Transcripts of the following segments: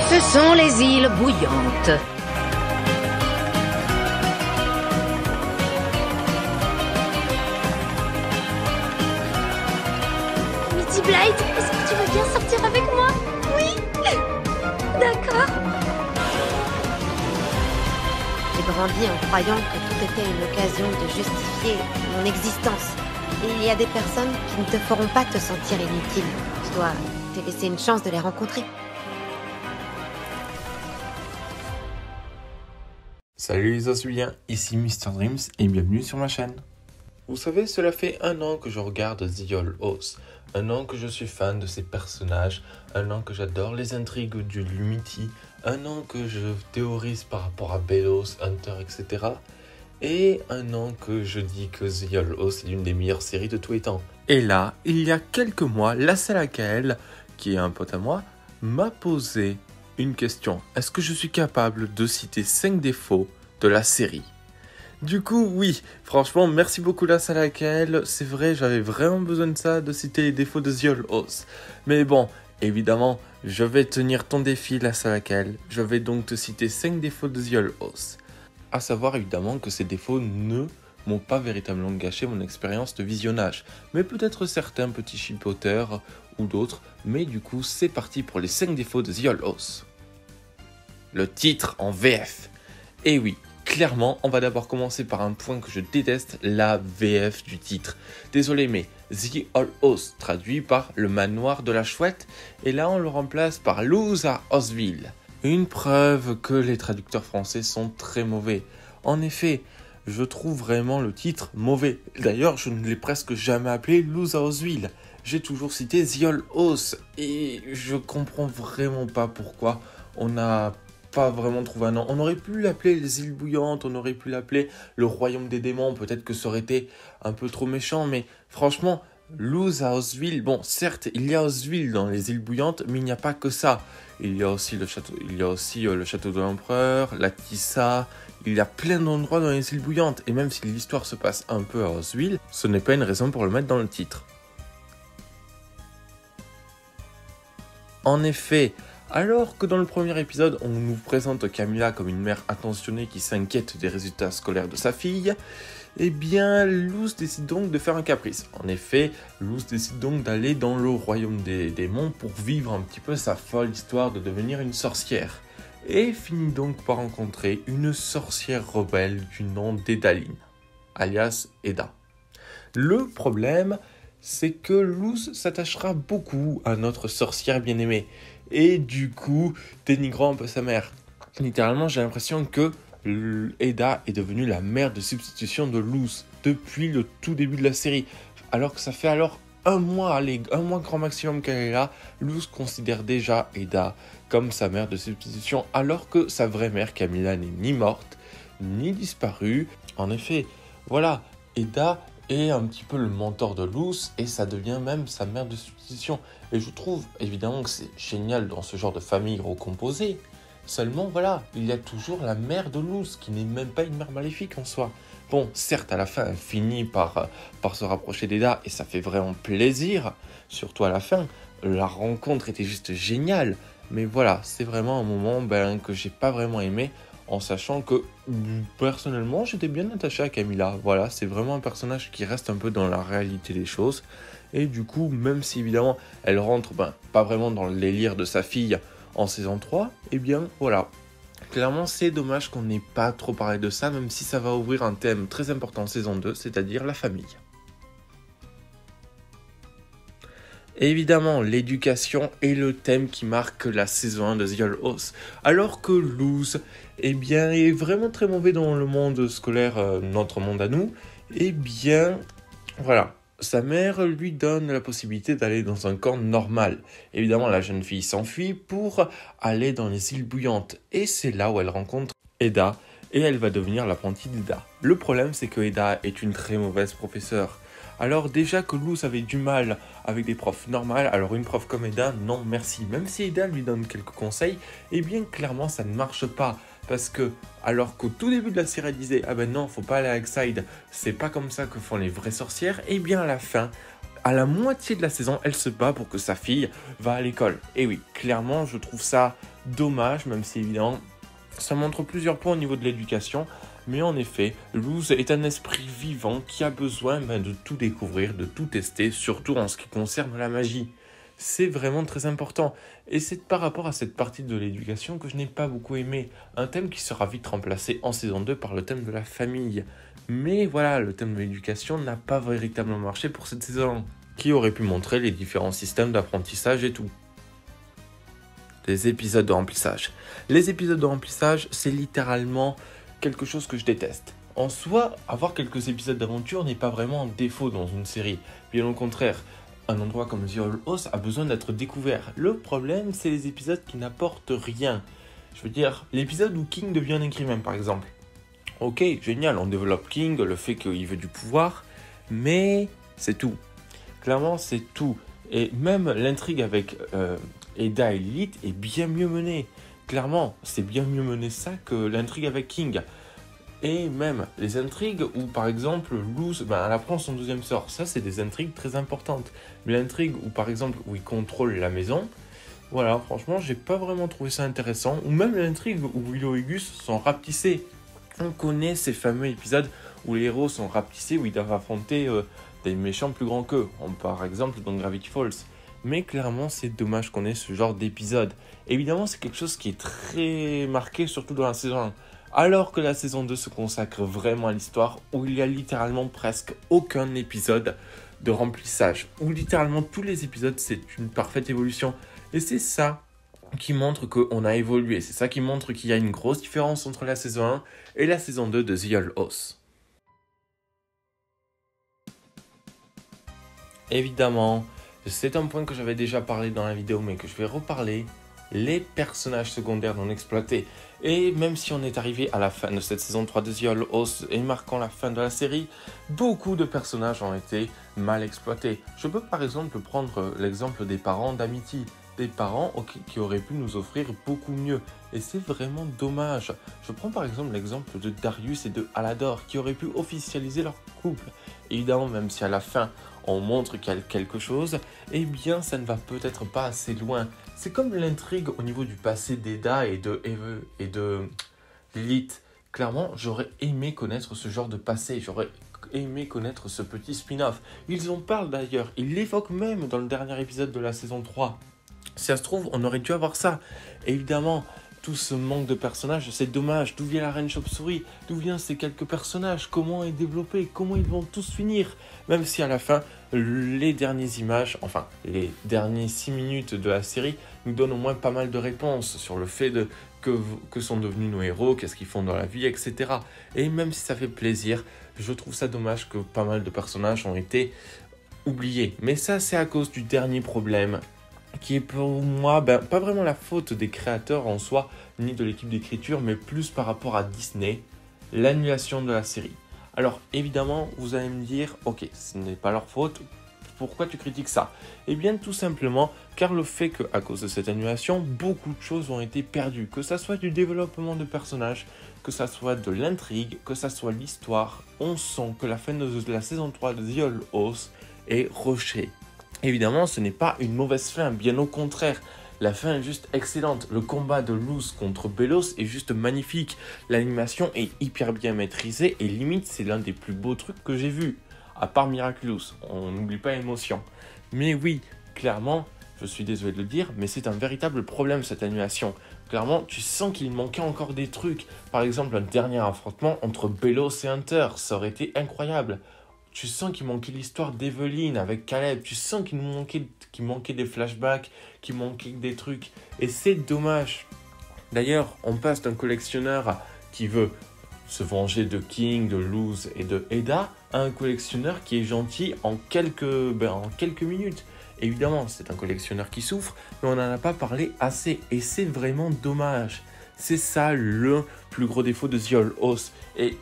Ce sont les îles bouillantes. Mitty Blight, est-ce que tu veux bien sortir avec moi? Oui. D'accord. J'ai grandi en croyant que tout était une occasion de justifier mon existence. Et il y a des personnes qui ne te feront pas te sentir inutile. Tu dois te laisser une chance de les rencontrer. Salut les Oswilliens, ici Mr Dreams et bienvenue sur ma chaîne. Vous savez, cela fait 1 an que je regarde The Yall House, 1 an que je suis fan de ces personnages, 1 an que j'adore les intrigues du Lumity, 1 an que je théorise par rapport à Bellows, Hunter, etc. Et 1 an que je dis que The Yall House est l'une des meilleures séries de tous les temps. Et là, il y a quelques mois, la Salakael, qui est un pote à moi, m'a posé une question. Est-ce que je suis capable de citer 5 défauts de la série? Du coup, oui, franchement, merci beaucoup la Salakael. C'est vrai, j'avais vraiment besoin de ça, de citer les défauts de The Yall House. Mais bon, évidemment, je vais tenir ton défi la Salakael. Je vais donc te citer 5 défauts de The Yall House. À savoir évidemment que ces défauts ne m'ont pas véritablement gâché mon expérience de visionnage. Mais peut-être certains petits chipoteurs ou d'autres. Mais du coup, c'est parti pour les 5 défauts de The Yall House. Le titre en VF. Et oui, clairement, on va d'abord commencer par un point que je déteste, la VF du titre. Désolé, mais The Yall House, traduit par le manoir de la chouette, et là on le remplace par Luz à Oswille. Une preuve que les traducteurs français sont très mauvais. En effet, je trouve vraiment le titre mauvais. D'ailleurs, je ne l'ai presque jamais appelé Luz à Oswille. J'ai toujours cité The Yall House, et je comprends vraiment pas pourquoi on a pas vraiment trouvé un nom. On aurait pu l'appeler les îles bouillantes, on aurait pu l'appeler le royaume des démons, peut-être que ça aurait été un peu trop méchant, mais franchement, Luz à Oswille, bon, certes, il y a Oswille dans les îles bouillantes, mais il n'y a pas que ça. Il y a aussi le château, le château de l'empereur, la Tissa, il y a plein d'endroits dans les îles bouillantes, et même si l'histoire se passe un peu à Oswille, ce n'est pas une raison pour le mettre dans le titre. En effet, alors que dans le premier épisode, on nous présente Camilla comme une mère attentionnée qui s'inquiète des résultats scolaires de sa fille, eh bien, Luz décide donc de faire un caprice. En effet, Luz décide donc d'aller dans le royaume des démons pour vivre un petit peu sa folle histoire de devenir une sorcière. Et finit donc par rencontrer une sorcière rebelle du nom d'Edaline, alias Eda. Le problème, c'est que Luz s'attachera beaucoup à notre sorcière bien-aimée. Et du coup, dénigrant un peu sa mère. Littéralement, j'ai l'impression que Eda est devenue la mère de substitution de Luz depuis le tout début de la série. Alors que ça fait alors 1 mois, allez, 1 mois grand maximum qu'elle est là, Luz considère déjà Eda comme sa mère de substitution, alors que sa vraie mère, Camilla, n'est ni morte, ni disparue. En effet, voilà, Eda est un petit peu le mentor de Luz et ça devient même sa mère de substitution. Et je trouve évidemment que c'est génial dans ce genre de famille recomposée. Seulement voilà, il y a toujours la mère de Luz qui n'est même pas une mère maléfique en soi. Bon, certes à la fin elle finit par se rapprocher d'Eda et ça fait vraiment plaisir, surtout à la fin. La rencontre était juste géniale. Mais voilà, c'est vraiment un moment que j'ai pas vraiment aimé. En sachant que, personnellement, j'étais bien attaché à Camilla. Voilà, c'est vraiment un personnage qui reste un peu dans la réalité des choses. Et du coup, même si évidemment, elle rentre pas vraiment dans le délire de sa fille en saison 3, eh bien, voilà. Clairement, c'est dommage qu'on n'ait pas trop parlé de ça, même si ça va ouvrir un thème très important en saison 2, c'est-à-dire la famille. Évidemment, l'éducation est le thème qui marque la saison 1 de The Yall House. Alors que Luz, eh bien, est vraiment très mauvais dans le monde scolaire, notre monde à nous, eh bien, voilà. Sa mère lui donne la possibilité d'aller dans un camp normal. Évidemment, la jeune fille s'enfuit pour aller dans les îles bouillantes. Et c'est là où elle rencontre Eda, et elle va devenir l'apprentie d'Eda. Le problème, c'est que Eda est une très mauvaise professeure. Alors déjà que Luz avait du mal avec des profs normales, alors une prof comme Eda, non merci. Même si Eda lui donne quelques conseils, eh bien clairement ça ne marche pas. Parce que, alors qu'au tout début de la série elle disait « Ah ben non, faut pas aller à Exide, c'est pas comme ça que font les vraies sorcières », eh bien à la fin, à la moitié de la saison, elle se bat pour que sa fille va à l'école. Et oui, clairement, je trouve ça dommage, même si évidemment, ça montre plusieurs points au niveau de l'éducation. Mais en effet, Luz est un esprit vivant qui a besoin de tout découvrir, de tout tester, surtout en ce qui concerne la magie. C'est vraiment très important. Et c'est par rapport à cette partie de l'éducation que je n'ai pas beaucoup aimé. Un thème qui sera vite remplacé en saison 2 par le thème de la famille. Mais voilà, le thème de l'éducation n'a pas véritablement marché pour cette saison, qui aurait pu montrer les différents systèmes d'apprentissage et tout. Les épisodes de remplissage. Les épisodes de remplissage, c'est littéralement quelque chose que je déteste. En soi, avoir quelques épisodes d'aventure n'est pas vraiment un défaut dans une série. Bien au contraire, un endroit comme The Old House a besoin d'être découvert. Le problème, c'est les épisodes qui n'apportent rien. Je veux dire, l'épisode où King devient un écrivain, par exemple. Ok, génial, on développe King, le fait qu'il veut du pouvoir, mais c'est tout. Clairement, c'est tout. Et même l'intrigue avec Eda et Lilith est bien mieux menée. Clairement, c'est bien mieux mené ça que l'intrigue avec King. Et même les intrigues où, par exemple, Luz, elle apprend son deuxième sort. Ça, c'est des intrigues très importantes. Mais l'intrigue où, par exemple, où il contrôle la maison, voilà, franchement, j'ai pas vraiment trouvé ça intéressant. Ou même l'intrigue où Willow et Gus sont rapetissés. On connaît ces fameux épisodes où les héros sont rapetissés, où ils doivent affronter des méchants plus grands qu'eux. Par exemple, dans Gravity Falls. Mais clairement, c'est dommage qu'on ait ce genre d'épisode. Évidemment, c'est quelque chose qui est très marqué, surtout dans la saison 1. Alors que la saison 2 se consacre vraiment à l'histoire, où il y a littéralement presque aucun épisode de remplissage. Où littéralement tous les épisodes, c'est une parfaite évolution. Et c'est ça qui montre qu'on a évolué. C'est ça qui montre qu'il y a une grosse différence entre la saison 1 et la saison 2 de The Old House. Évidemment, c'est un point que j'avais déjà parlé dans la vidéo, mais que je vais reparler. Les personnages secondaires non exploités. Et même si on est arrivé à la fin de cette saison 3 de The Old House et marquant la fin de la série, beaucoup de personnages ont été mal exploités. Je peux par exemple prendre l'exemple des parents d'Amity. Des parents qui auraient pu nous offrir beaucoup mieux. Et c'est vraiment dommage. Je prends par exemple l'exemple de Darius et de Alador qui auraient pu officialiser leur couple. Évidemment, même si à la fin on montre qu'il y a quelque chose, eh bien ça ne va peut-être pas assez loin. C'est comme l'intrigue au niveau du passé d'Eda et de Lilith. Clairement, j'aurais aimé connaître ce genre de passé, j'aurais aimé connaître ce petit spin-off. Ils en parlent d'ailleurs, ils l'évoquent même dans le dernier épisode de la saison 3. Si ça se trouve, on aurait dû avoir ça. Et évidemment, tout ce manque de personnages, c'est dommage. D'où vient la Reine Chauve-souris? D'où viennent ces quelques personnages? Comment est développé? Comment ils vont tous finir? Même si à la fin, les dernières images, enfin, les derniers 6 minutes de la série nous donnent au moins pas mal de réponses sur le fait que sont devenus nos héros, qu'est-ce qu'ils font dans la vie, etc. Et même si ça fait plaisir, je trouve ça dommage que pas mal de personnages ont été oubliés. Mais ça, c'est à cause du dernier problème, qui est pour moi pas vraiment la faute des créateurs en soi, ni de l'équipe d'écriture, mais plus par rapport à Disney, l'annulation de la série. Alors évidemment, vous allez me dire, ok, ce n'est pas leur faute, pourquoi tu critiques ça? Eh bien tout simplement, car le fait qu'à cause de cette annulation, beaucoup de choses ont été perdues, que ça soit du développement de personnages, que ça soit de l'intrigue, que ça soit l'histoire, on sent que la fin de la saison 3 de The Old House est rushée. Évidemment, ce n'est pas une mauvaise fin, bien au contraire. La fin est juste excellente. Le combat de Luz contre Belos est juste magnifique. L'animation est hyper bien maîtrisée et limite, c'est l'un des plus beaux trucs que j'ai vus. À part Miraculous, on n'oublie pas Émotion. Mais oui, clairement, je suis désolé de le dire, mais c'est un véritable problème cette animation. Clairement, tu sens qu'il manquait encore des trucs. Par exemple, un dernier affrontement entre Belos et Hunter, ça aurait été incroyable. Tu sens qu'il manquait l'histoire d'Evelyn avec Caleb. Tu sens qu'il manquait des flashbacks, qu'il manquait des trucs. Et c'est dommage. D'ailleurs, on passe d'un collectionneur qui veut se venger de King, de Luz et de Eda à un collectionneur qui est gentil en quelques minutes. Évidemment, c'est un collectionneur qui souffre, mais on n'en a pas parlé assez. Et c'est vraiment dommage. C'est ça le plus gros défaut de The Old House. Et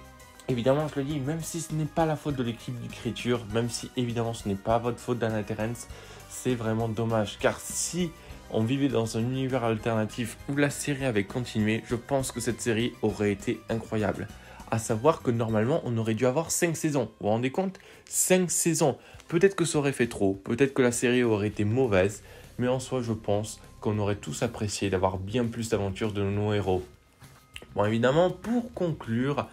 évidemment, je le dis, même si ce n'est pas la faute de l'équipe d'écriture, même si évidemment ce n'est pas votre faute d'Anna Terrence, c'est vraiment dommage. Car si on vivait dans un univers alternatif où la série avait continué, je pense que cette série aurait été incroyable. à savoir que normalement on aurait dû avoir 5 saisons. Vous vous rendez compte? 5 saisons. Peut-être que ça aurait fait trop, peut-être que la série aurait été mauvaise, mais en soi je pense qu'on aurait tous apprécié d'avoir bien plus d'aventures de nos héros. Bon, évidemment, pour conclure,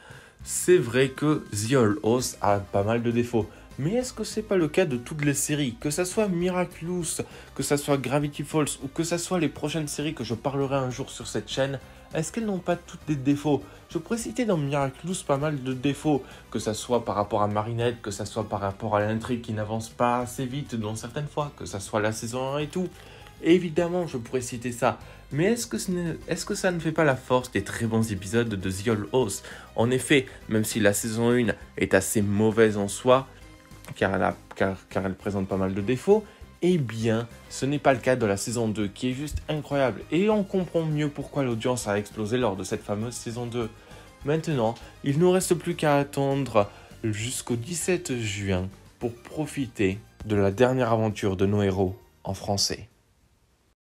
c'est vrai que The Old House a pas mal de défauts. Mais est-ce que c'est pas le cas de toutes les séries? Que ça soit Miraculous, que ça soit Gravity Falls ou que ça soit les prochaines séries que je parlerai un jour sur cette chaîne, est-ce qu'elles n'ont pas toutes des défauts? Je pourrais citer dans Miraculous pas mal de défauts, que ça soit par rapport à Marinette, que ça soit par rapport à l'intrigue qui n'avance pas assez vite dans certaines fois, que ça soit la saison 1 et tout. Évidemment, je pourrais citer ça, mais est-ce que ça ne fait pas la force des très bons épisodes de The Old House? En effet, même si la saison 1 est assez mauvaise en soi, car elle présente pas mal de défauts, eh bien, ce n'est pas le cas de la saison 2, qui est juste incroyable. Et on comprend mieux pourquoi l'audience a explosé lors de cette fameuse saison 2. Maintenant, il ne nous reste plus qu'à attendre jusqu'au 17 juin pour profiter de la dernière aventure de nos héros en français.